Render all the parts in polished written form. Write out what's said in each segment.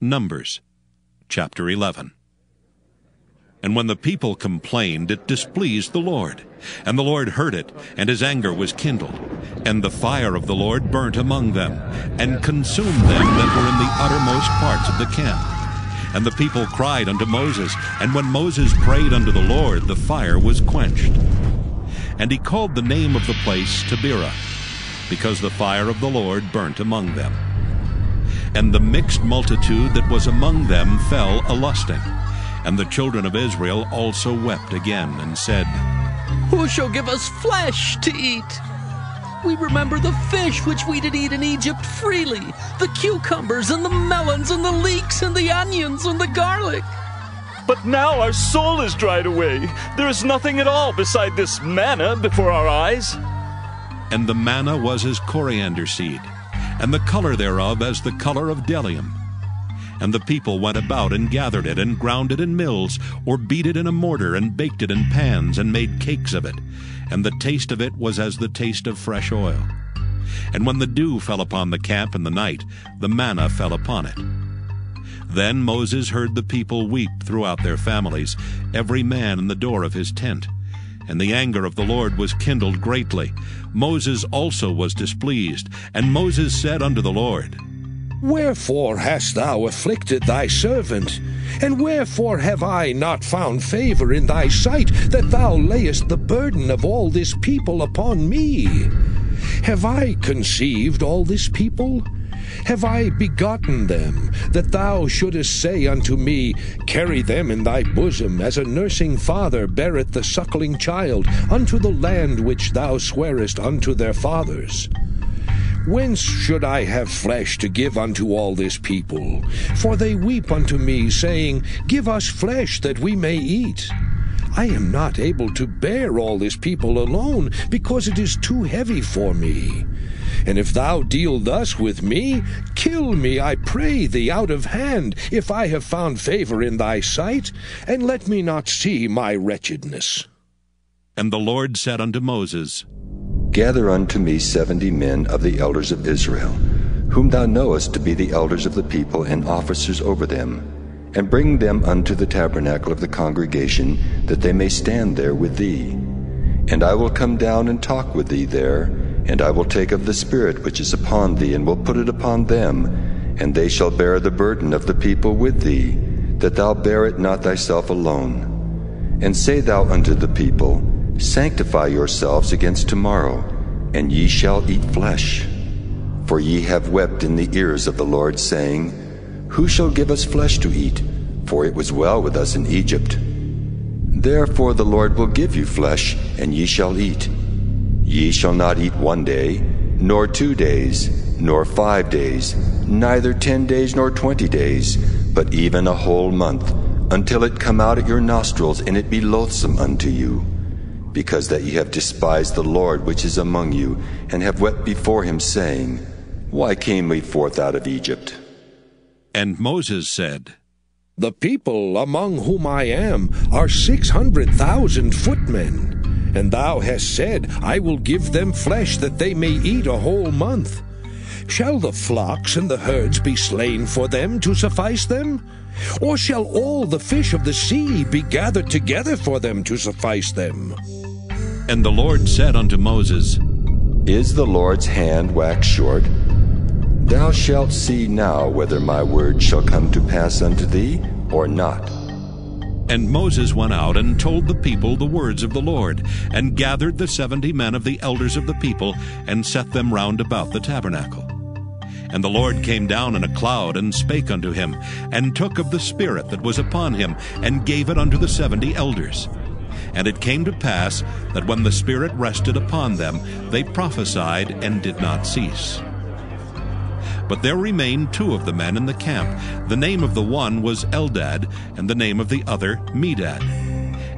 Numbers chapter 11. And when the people complained, it displeased the Lord. And the Lord heard it, and his anger was kindled. And the fire of the Lord burnt among them, and consumed them that were in the uttermost parts of the camp. And the people cried unto Moses, and when Moses prayed unto the Lord, the fire was quenched. And he called the name of the place Taberah, because the fire of the Lord burnt among them. And the mixed multitude that was among them fell a-lusting. And the children of Israel also wept again, and said, Who shall give us flesh to eat? We remember the fish which we did eat in Egypt freely, the cucumbers and the melons and the leeks and the onions and the garlic. But now our soul is dried away. There is nothing at all beside this manna before our eyes. And the manna was as coriander seed, and the color thereof as the color of bdellium. And the people went about and gathered it, and ground it in mills, or beat it in a mortar, and baked it in pans, and made cakes of it. And the taste of it was as the taste of fresh oil. And when the dew fell upon the camp in the night, the manna fell upon it. Then Moses heard the people weep throughout their families, every man in the door of his tent. And the anger of the Lord was kindled greatly. Moses also was displeased. And Moses said unto the Lord, Wherefore hast thou afflicted thy servant? And wherefore have I not found favor in thy sight, that thou layest the burden of all this people upon me? Have I conceived all this people? Have I begotten them, that thou shouldest say unto me, Carry them in thy bosom, as a nursing father beareth the suckling child, unto the land which thou swarest unto their fathers? Whence should I have flesh to give unto all this people? For they weep unto me, saying, Give us flesh that we may eat. I am not able to bear all this people alone, because it is too heavy for me. And if thou deal thus with me, kill me, I pray thee, out of hand, if I have found favor in thy sight, and let me not see my wretchedness. And the Lord said unto Moses, Gather unto me 70 men of the elders of Israel, whom thou knowest to be the elders of the people and officers over them, and bring them unto the tabernacle of the congregation, that they may stand there with thee. And I will come down and talk with thee there, and I will take of the Spirit which is upon thee, and will put it upon them, and they shall bear the burden of the people with thee, that thou bear it not thyself alone. And say thou unto the people, Sanctify yourselves against tomorrow, and ye shall eat flesh. For ye have wept in the ears of the Lord, saying, Who shall give us flesh to eat? For it was well with us in Egypt. Therefore the Lord will give you flesh, and ye shall eat. Ye shall not eat 1 day, nor 2 days, nor 5 days, neither 10 days nor 20 days, but even a whole month, until it come out at your nostrils, and it be loathsome unto you. Because that ye have despised the Lord which is among you, and have wept before him, saying, Why came we forth out of Egypt? And Moses said, The people among whom I am are 600,000 footmen. And thou hast said, I will give them flesh that they may eat a whole month. Shall the flocks and the herds be slain for them to suffice them? Or shall all the fish of the sea be gathered together for them to suffice them? And the Lord said unto Moses, Is the Lord's hand waxed short? Thou shalt see now whether my word shall come to pass unto thee, or not. And Moses went out and told the people the words of the Lord, and gathered the 70 men of the elders of the people, and set them round about the tabernacle. And the Lord came down in a cloud, and spake unto him, and took of the Spirit that was upon him, and gave it unto the 70 elders. And it came to pass, that when the Spirit rested upon them, they prophesied, and did not cease. But there remained 2 of the men in the camp. The name of the one was Eldad, and the name of the other Medad.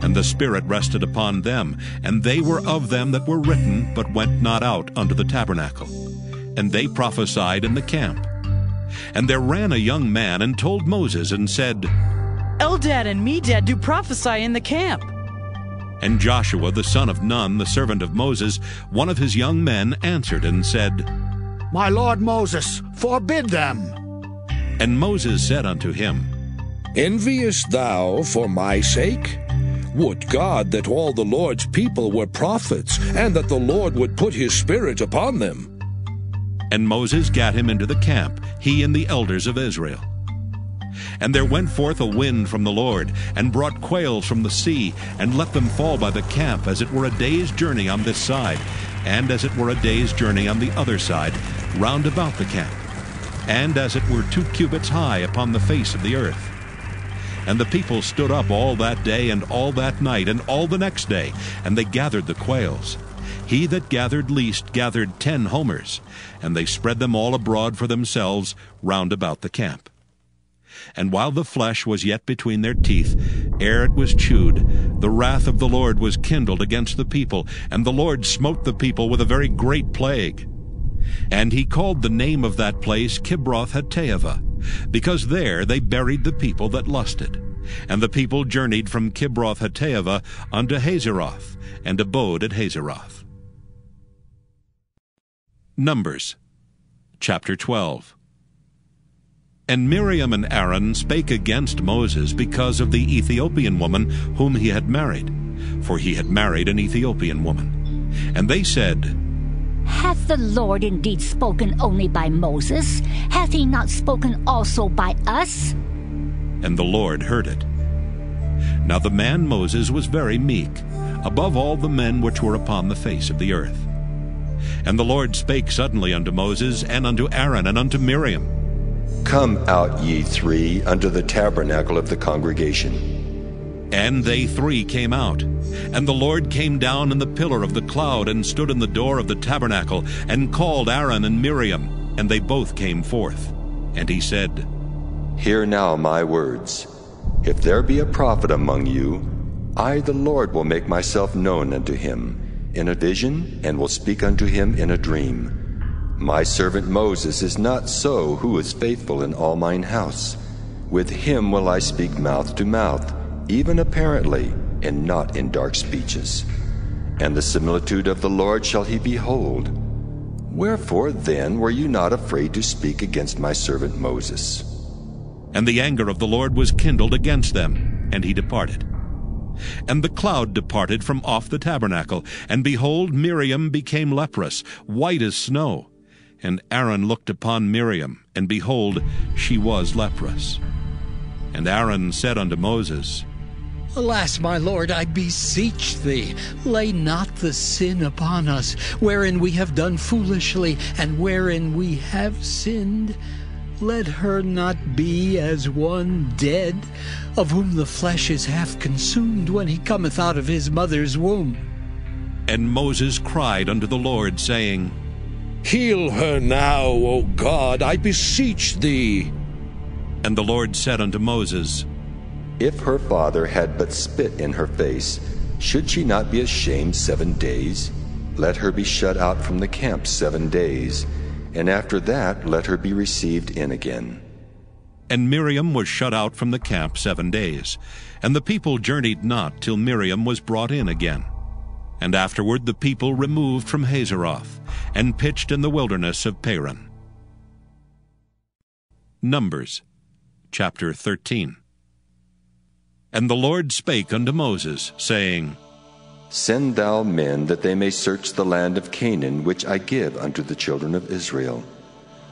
And the Spirit rested upon them, and they were of them that were written, but went not out unto the tabernacle. And they prophesied in the camp. And there ran a young man, and told Moses, and said, Eldad and Medad do prophesy in the camp. And Joshua the son of Nun, the servant of Moses, one of his young men, answered and said, My lord Moses, forbid them. And Moses said unto him, Enviest thou for my sake? Would God that all the Lord's people were prophets, and that the Lord would put his Spirit upon them. And Moses gat him into the camp, he and the elders of Israel. And there went forth a wind from the Lord, and brought quails from the sea, and let them fall by the camp, as it were a day's journey on this side, and as it were a day's journey on the other side, round about the camp, and as it were 2 cubits high upon the face of the earth. And the people stood up all that day, and all that night, and all the next day, and they gathered the quails. He that gathered least gathered 10 homers, and they spread them all abroad for themselves round about the camp. And while the flesh was yet between their teeth, ere it was chewed, the wrath of the Lord was kindled against the people, and the Lord smote the people with a very great plague. And he called the name of that place Kibroth-Hattaavah, because there they buried the people that lusted. And the people journeyed from Kibroth-Hattaavah unto Hazeroth, and abode at Hazeroth. Numbers chapter 12. And Miriam and Aaron spake against Moses because of the Ethiopian woman whom he had married, for he had married an Ethiopian woman. And they said, Hath the Lord indeed spoken only by Moses? Hath he not spoken also by us? And the Lord heard it. Now the man Moses was very meek, above all the men which were upon the face of the earth. And the Lord spake suddenly unto Moses, and unto Aaron, and unto Miriam. Come out, ye 3, unto the tabernacle of the congregation. And they 3 came out. And the Lord came down in the pillar of the cloud, and stood in the door of the tabernacle, and called Aaron and Miriam, and they both came forth. And he said, Hear now my words. If there be a prophet among you, I the Lord will make myself known unto him in a vision, and will speak unto him in a dream. My servant Moses is not so, who is faithful in all mine house. With him will I speak mouth to mouth, even apparently, and not in dark speeches. And the similitude of the Lord shall he behold. Wherefore then were you not afraid to speak against my servant Moses? And the anger of the Lord was kindled against them, and he departed. And the cloud departed from off the tabernacle, and behold, Miriam became leprous, white as snow. And Aaron looked upon Miriam, and behold, she was leprous. And Aaron said unto Moses, Alas, my Lord, I beseech thee, lay not the sin upon us, wherein we have done foolishly, and wherein we have sinned. Let her not be as one dead, of whom the flesh is half consumed when he cometh out of his mother's womb. And Moses cried unto the Lord, saying, Heal her now, O God, I beseech thee. And the Lord said unto Moses, If her father had but spit in her face, should she not be ashamed 7 days? Let her be shut out from the camp 7 days, and after that let her be received in again. And Miriam was shut out from the camp 7 days, and the people journeyed not till Miriam was brought in again. And afterward the people removed from Hazeroth, and pitched in the wilderness of Paran. Numbers chapter 13. And the Lord spake unto Moses, saying, Send thou men, that they may search the land of Canaan, which I give unto the children of Israel.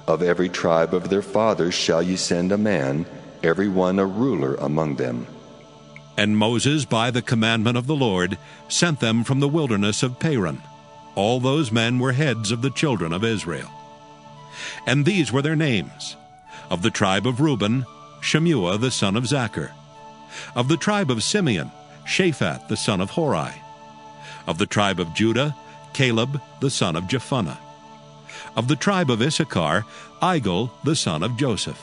Of every tribe of their fathers shall ye send a man, every one a ruler among them. And Moses, by the commandment of the Lord, sent them from the wilderness of Paran. All those men were heads of the children of Israel. And these were their names. Of the tribe of Reuben, Shemuah the son of Zachar. Of the tribe of Simeon, Shaphat the son of Hori. Of the tribe of Judah, Caleb the son of Jephunneh. Of the tribe of Issachar, Igal the son of Joseph.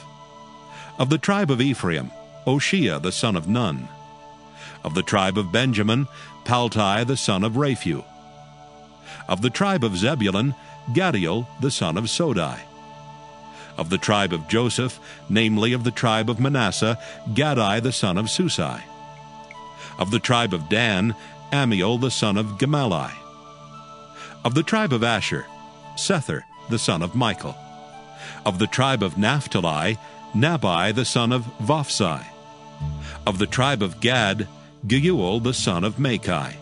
Of the tribe of Ephraim, Oshea the son of Nun. Of the tribe of Benjamin, Paltai the son of Raphu. Of the tribe of Zebulun, Gadiel the son of Sodai. Of the tribe of Joseph, namely of the tribe of Manasseh, Gadai the son of Susai. Of the tribe of Dan, Amiel the son of Gemalli. Of the tribe of Asher, Sethur the son of Michael. Of the tribe of Naphtali, Nabai the son of Vophsi. Of the tribe of Gad, Geuel the son of Machai.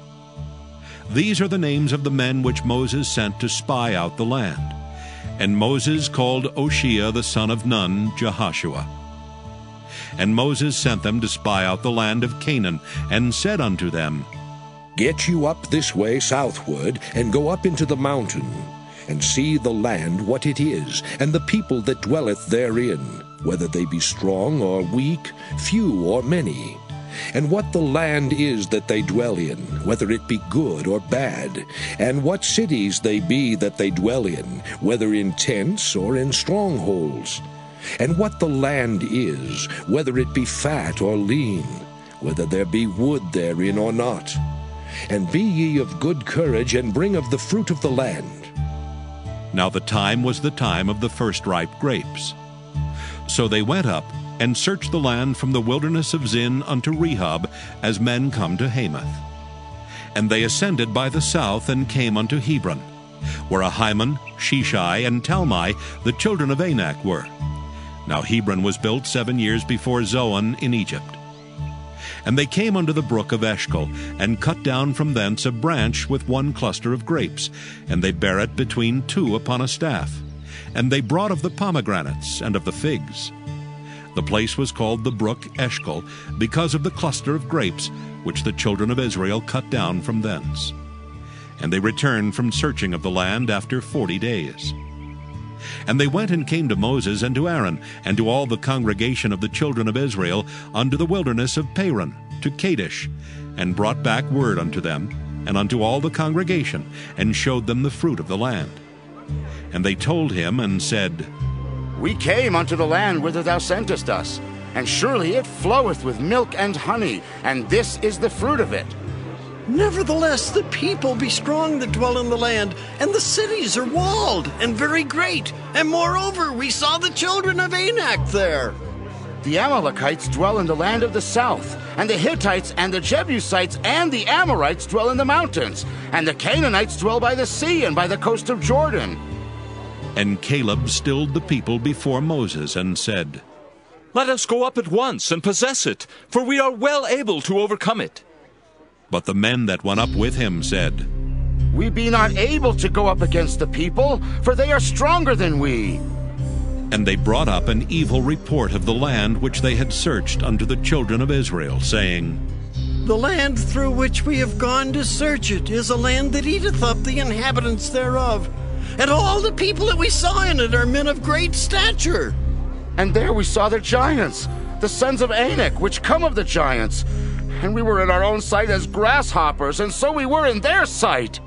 These are the names of the men which Moses sent to spy out the land. And Moses called Oshea the son of Nun Jehoshua. And Moses sent them to spy out the land of Canaan, and said unto them, Get you up this way southward, and go up into the mountain, and see the land what it is, and the people that dwelleth therein, whether they be strong or weak, few or many, and what the land is that they dwell in, whether it be good or bad, and what cities they be that they dwell in, whether in tents or in strongholds, and what the land is, whether it be fat or lean, whether there be wood therein or not. And be ye of good courage, and bring of the fruit of the land. Now the time was the time of the first ripe grapes. So they went up, and searched the land from the wilderness of Zin unto Rehob, as men come to Hamath. And they ascended by the south, and came unto Hebron, where Ahiman, Sheshai, and Talmai, the children of Anak, were. Now Hebron was built 7 years before Zoan in Egypt. And they came unto the brook of Eshcol, and cut down from thence a branch with one cluster of grapes, and they bare it between two upon a staff. And they brought of the pomegranates and of the figs. The place was called the brook Eshcol, because of the cluster of grapes, which the children of Israel cut down from thence. And they returned from searching of the land after 40 days. And they went and came to Moses and to Aaron, and to all the congregation of the children of Israel, unto the wilderness of Paran, to Kadesh, and brought back word unto them, and unto all the congregation, and showed them the fruit of the land. And they told him, and said, We came unto the land whither thou sentest us, and surely it floweth with milk and honey, and this is the fruit of it. Nevertheless, the people be strong that dwell in the land, and the cities are walled and very great. And moreover, we saw the children of Anak there. The Amalekites dwell in the land of the south, and the Hittites and the Jebusites and the Amorites dwell in the mountains, and the Canaanites dwell by the sea and by the coast of Jordan. And Caleb stilled the people before Moses, and said, Let us go up at once and possess it, for we are well able to overcome it. But the men that went up with him said, We be not able to go up against the people, for they are stronger than we. And they brought up an evil report of the land which they had searched unto the children of Israel, saying, The land through which we have gone to search it is a land that eateth up the inhabitants thereof. And all the people that we saw in it are men of great stature. And there we saw the giants, the sons of Anak, which come of the giants. And we were in our own sight as grasshoppers, and so we were in their sight.